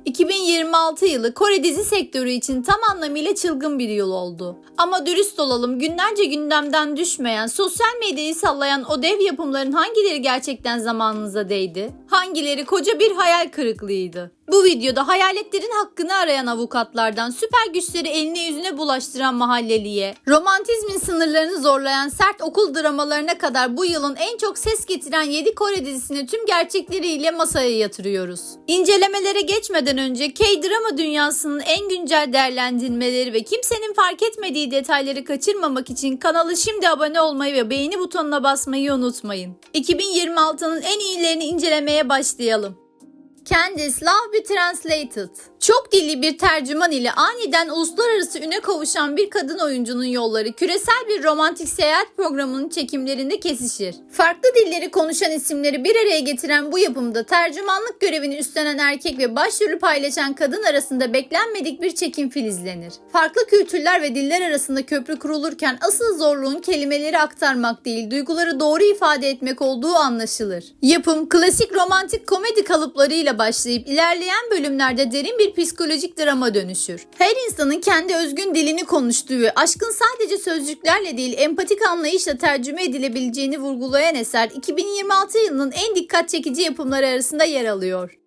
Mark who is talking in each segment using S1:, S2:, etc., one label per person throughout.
S1: 2026 yılı Kore dizi sektörü için tam anlamıyla çılgın bir yıl oldu. Ama dürüst olalım, günlerce gündemden düşmeyen, sosyal medyayı sallayan o dev yapımların hangileri gerçekten zamanınıza değdi? Hangileri koca bir hayal kırıklığıydı? Bu videoda hayaletlerin hakkını arayan avukatlardan süper güçleri eline yüzüne bulaştıran mahalleliye, romantizmin sınırlarını zorlayan sert okul dramalarına kadar bu yılın en çok ses getiren 7 Kore dizisini tüm gerçekleriyle masaya yatırıyoruz. İncelemelere geçmeden önce K-drama dünyasının en güncel değerlendirmeleri ve kimsenin fark etmediği detayları kaçırmamak için kanala şimdi abone olmayı ve beğeni butonuna basmayı unutmayın. 2026'nın en iyilerini incelemeye başlayalım. Candice Love Be Translated. Çok dilli bir tercüman ile aniden uluslararası üne kavuşan bir kadın oyuncunun yolları küresel bir romantik seyahat programının çekimlerinde kesişir. Farklı dilleri konuşan isimleri bir araya getiren bu yapımda tercümanlık görevini üstlenen erkek ve başrolü paylaşan kadın arasında beklenmedik bir çekim filizlenir. Farklı kültürler ve diller arasında köprü kurulurken asıl zorluğun kelimeleri aktarmak değil, duyguları doğru ifade etmek olduğu anlaşılır. Yapım klasik romantik komedi kalıplarıyla başlayıp ilerleyen bölümlerde derin bir psikolojik drama dönüşür. Her insanın kendi özgün dilini konuştuğu ve aşkın sadece sözcüklerle değil empatik anlayışla tercüme edilebileceğini vurgulayan eser 2026 yılının en dikkat çekici yapımları arasında yer alıyor.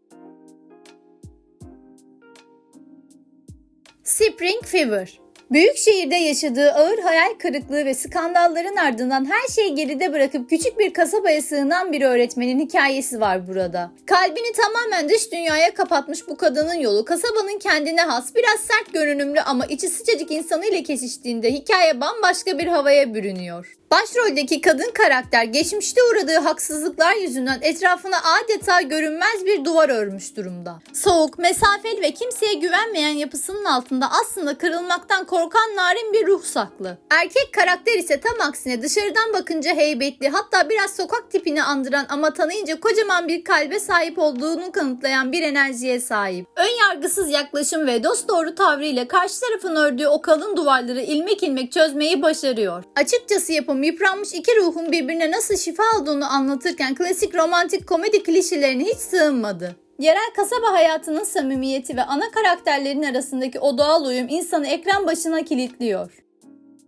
S1: Spring Fever. Büyük şehirde yaşadığı ağır hayal kırıklığı ve skandalların ardından her şeyi geride bırakıp küçük bir kasabaya sığınan bir öğretmenin hikayesi var burada. Kalbini tamamen dış dünyaya kapatmış bu kadının yolu kasabanın kendine has, biraz sert görünümlü ama içi sıcacık insanıyla kesiştiğinde hikaye bambaşka bir havaya bürünüyor. Başroldeki kadın karakter geçmişte uğradığı haksızlıklar yüzünden etrafına adeta görünmez bir duvar örmüş durumda. Soğuk, mesafeli ve kimseye güvenmeyen yapısının altında aslında kırılmaktan korkan narin bir ruh saklı. Erkek karakter ise tam aksine dışarıdan bakınca heybetli, hatta biraz sokak tipini andıran ama tanıyınca kocaman bir kalbe sahip olduğunu kanıtlayan bir enerjiye sahip. Önyargısız yaklaşım ve dosdoğru tavrıyla karşı tarafın ördüğü o kalın duvarları ilmek ilmek çözmeyi başarıyor. Açıkçası yapım yıpranmış iki ruhun birbirine nasıl şifa olduğunu anlatırken klasik romantik komedi klişelerine hiç sığınmadı. Yerel kasaba hayatının samimiyeti ve ana karakterlerin arasındaki o doğal uyum insanı ekran başına kilitliyor.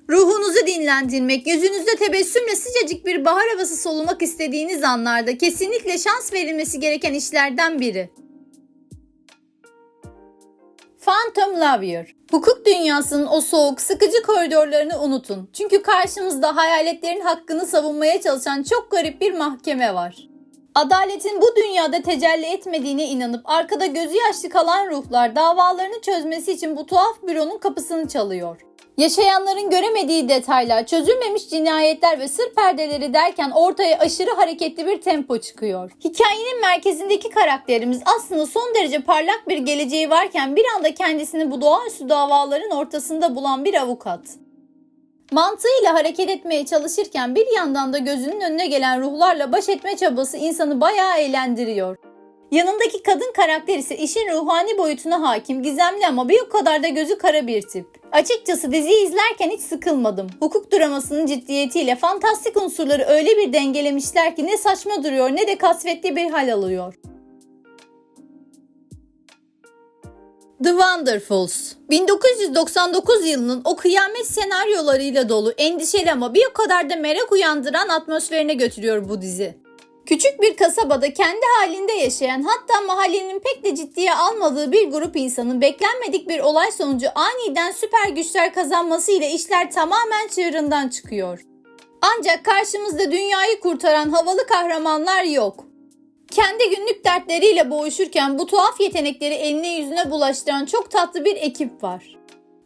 S1: Ruhunuzu dinlendirmek, yüzünüzde tebessümle sıcacık bir bahar havası solumak istediğiniz anlarda kesinlikle şans verilmesi gereken işlerden biri. Phantom Lawyer. Hukuk dünyasının o soğuk, sıkıcı koridorlarını unutun. Çünkü karşımızda hayaletlerin hakkını savunmaya çalışan çok garip bir mahkeme var. Adaletin bu dünyada tecelli etmediğine inanıp arkada gözü yaşlı kalan ruhlar davalarını çözmesi için bu tuhaf büronun kapısını çalıyor. Yaşayanların göremediği detaylar, çözülmemiş cinayetler ve sır perdeleri derken ortaya aşırı hareketli bir tempo çıkıyor. Hikayenin merkezindeki karakterimiz aslında son derece parlak bir geleceği varken bir anda kendisini bu doğaüstü davaların ortasında bulan bir avukat. Mantığıyla hareket etmeye çalışırken bir yandan da gözünün önüne gelen ruhlarla baş etme çabası insanı bayağı eğlendiriyor. Yanındaki kadın karakter ise işin ruhani boyutuna hakim, gizemli ama bir o kadar da gözü kara bir tip. Açıkçası diziyi izlerken hiç sıkılmadım. Hukuk dramasının ciddiyetiyle fantastik unsurları öyle bir dengelemişler ki ne saçma duruyor ne de kasvetli bir hal alıyor. The Wonderfuls. 1999 yılının o kıyamet senaryolarıyla dolu, endişeli ama bir o kadar da merak uyandıran atmosferine götürüyor bu dizi. Küçük bir kasabada kendi halinde yaşayan, hatta mahallenin pek de ciddiye almadığı bir grup insanın beklenmedik bir olay sonucu aniden süper güçler kazanmasıyla işler tamamen çığırından çıkıyor. Ancak karşımızda dünyayı kurtaran havalı kahramanlar yok. Kendi günlük dertleriyle boğuşurken bu tuhaf yetenekleri eline yüzüne bulaştıran çok tatlı bir ekip var.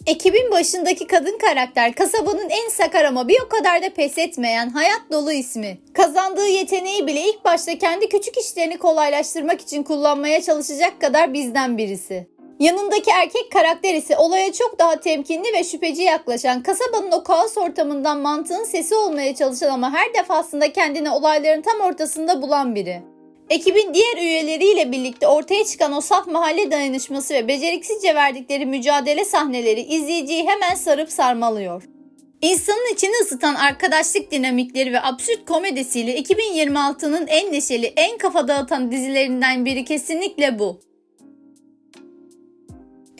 S1: Ekibin başındaki kadın karakter kasabanın en sakar ama bir o kadar da pes etmeyen hayat dolu ismi. Kazandığı yeteneği bile ilk başta kendi küçük işlerini kolaylaştırmak için kullanmaya çalışacak kadar bizden birisi. Yanındaki erkek karakter ise olaya çok daha temkinli ve şüpheci yaklaşan, kasabanın o kaos ortamından mantığın sesi olmaya çalışan ama her defasında kendini olayların tam ortasında bulan biri. Ekibin diğer üyeleriyle birlikte ortaya çıkan o saf mahalle dayanışması ve beceriksizce verdikleri mücadele sahneleri izleyiciyi hemen sarıp sarmalıyor. İnsanın içini ısıtan arkadaşlık dinamikleri ve absürt komedisiyle 2026'nın en neşeli, en kafa dağıtan dizilerinden biri kesinlikle bu.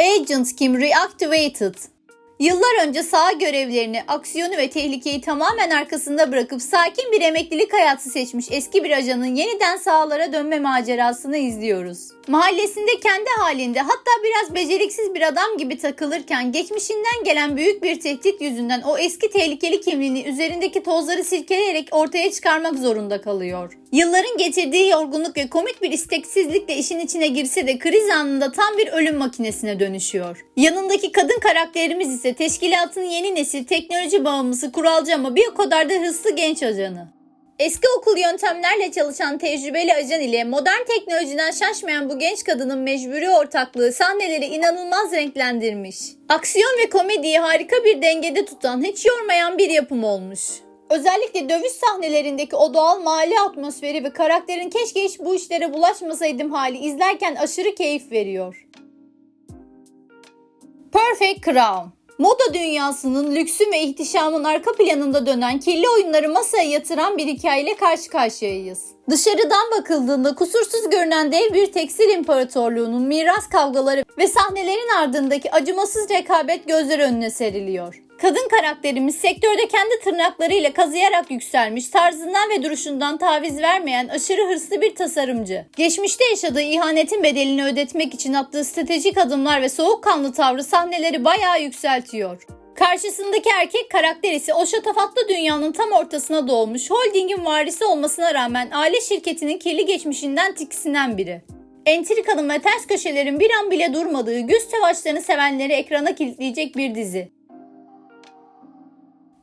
S1: Agent Kim Reactivated. Yıllar önce saha görevlerini, aksiyonu ve tehlikeyi tamamen arkasında bırakıp sakin bir emeklilik hayatı seçmiş eski bir ajanın yeniden sahalara dönme macerasını izliyoruz. Mahallesinde kendi halinde, hatta biraz beceriksiz bir adam gibi takılırken geçmişinden gelen büyük bir tehdit yüzünden o eski tehlikeli kimliğini üzerindeki tozları silkeleyerek ortaya çıkarmak zorunda kalıyor. Yılların getirdiği yorgunluk ve komik bir isteksizlikle işin içine girse de kriz anında tam bir ölüm makinesine dönüşüyor. Yanındaki kadın karakterimiz ise teşkilatın yeni nesil teknoloji bağımlısı, kuralcı ama bir o kadar da hırslı genç ajanı. Eski okul yöntemlerle çalışan tecrübeli ajan ile modern teknolojiden şaşmayan bu genç kadının mecburi ortaklığı sahneleri inanılmaz renklendirmiş. Aksiyon ve komediyi harika bir dengede tutan, hiç yormayan bir yapım olmuş. Özellikle dövüş sahnelerindeki o doğal mahalle atmosferi ve karakterin keşke hiç bu işlere bulaşmasaydım hali izlerken aşırı keyif veriyor. Perfect Crown. Moda dünyasının lüksün ve ihtişamın arka planında dönen kirli oyunları masaya yatıran bir hikayeyle karşı karşıyayız. Dışarıdan bakıldığında kusursuz görünen dev bir tekstil imparatorluğunun miras kavgaları ve sahnelerin ardındaki acımasız rekabet gözler önüne seriliyor. Kadın karakterimiz sektörde kendi tırnaklarıyla kazıyarak yükselmiş, tarzından ve duruşundan taviz vermeyen aşırı hırslı bir tasarımcı. Geçmişte yaşadığı ihanetin bedelini ödetmek için attığı stratejik adımlar ve soğukkanlı tavrı sahneleri bayağı yükseltiyor. Karşısındaki erkek karakter ise o şatafatlı dünyanın tam ortasına doğmuş, holdingin varisi olmasına rağmen aile şirketinin kirli geçmişinden tiksinen biri. Entrikanın ve ters köşelerin bir an bile durmadığı, göz savaşlarını sevenleri ekrana kilitleyecek bir dizi.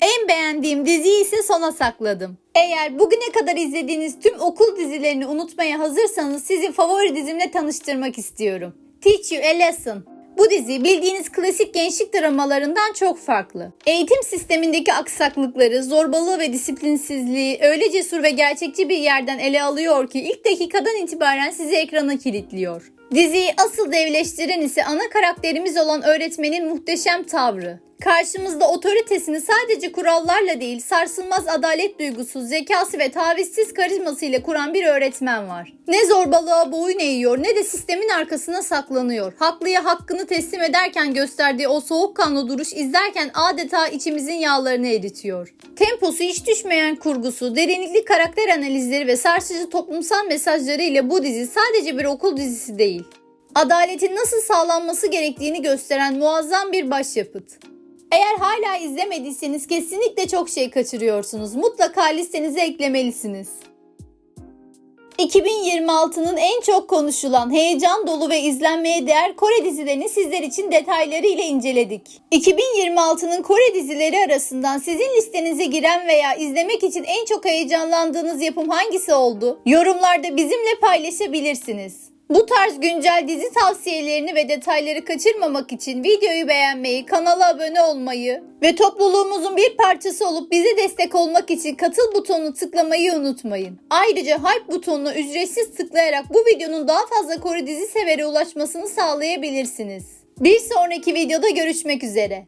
S1: En beğendiğim diziyi ise sona sakladım. Eğer bugüne kadar izlediğiniz tüm okul dizilerini unutmaya hazırsanız sizi favori dizimle tanıştırmak istiyorum. Teach You a Lesson. Bu dizi bildiğiniz klasik gençlik dramalarından çok farklı. Eğitim sistemindeki aksaklıkları, zorbalığı ve disiplinsizliği öyle cesur ve gerçekçi bir yerden ele alıyor ki ilk dakikadan itibaren sizi ekrana kilitliyor. Diziyi asıl devleştiren ise ana karakterimiz olan öğretmenin muhteşem tavrı. Karşımızda otoritesini sadece kurallarla değil, sarsılmaz adalet duygusu, zekası ve tavizsiz karizmasıyla kuran bir öğretmen var. Ne zorbalığa boyun eğiyor ne de sistemin arkasına saklanıyor. Haklıya hakkını teslim ederken gösterdiği o soğukkanlı duruş izlerken adeta içimizin yağlarını eritiyor. Temposu hiç düşmeyen kurgusu, derinlikli karakter analizleri ve sarsıcı toplumsal mesajları ile bu dizi sadece bir okul dizisi değil. Adaletin nasıl sağlanması gerektiğini gösteren muazzam bir başyapıt. Eğer hala izlemediyseniz kesinlikle çok şey kaçırıyorsunuz. Mutlaka listenize eklemelisiniz. 2026'nın en çok konuşulan, heyecan dolu ve izlenmeye değer Kore dizilerini sizler için detaylarıyla inceledik. 2026'nın Kore dizileri arasından sizin listenize giren veya izlemek için en çok heyecanlandığınız yapım hangisi oldu? Yorumlarda bizimle paylaşabilirsiniz. Bu tarz güncel dizi tavsiyelerini ve detayları kaçırmamak için videoyu beğenmeyi, kanala abone olmayı ve topluluğumuzun bir parçası olup bize destek olmak için katıl butonunu tıklamayı unutmayın. Ayrıca hype butonuna ücretsiz tıklayarak bu videonun daha fazla Kore dizi severe ulaşmasını sağlayabilirsiniz. Bir sonraki videoda görüşmek üzere.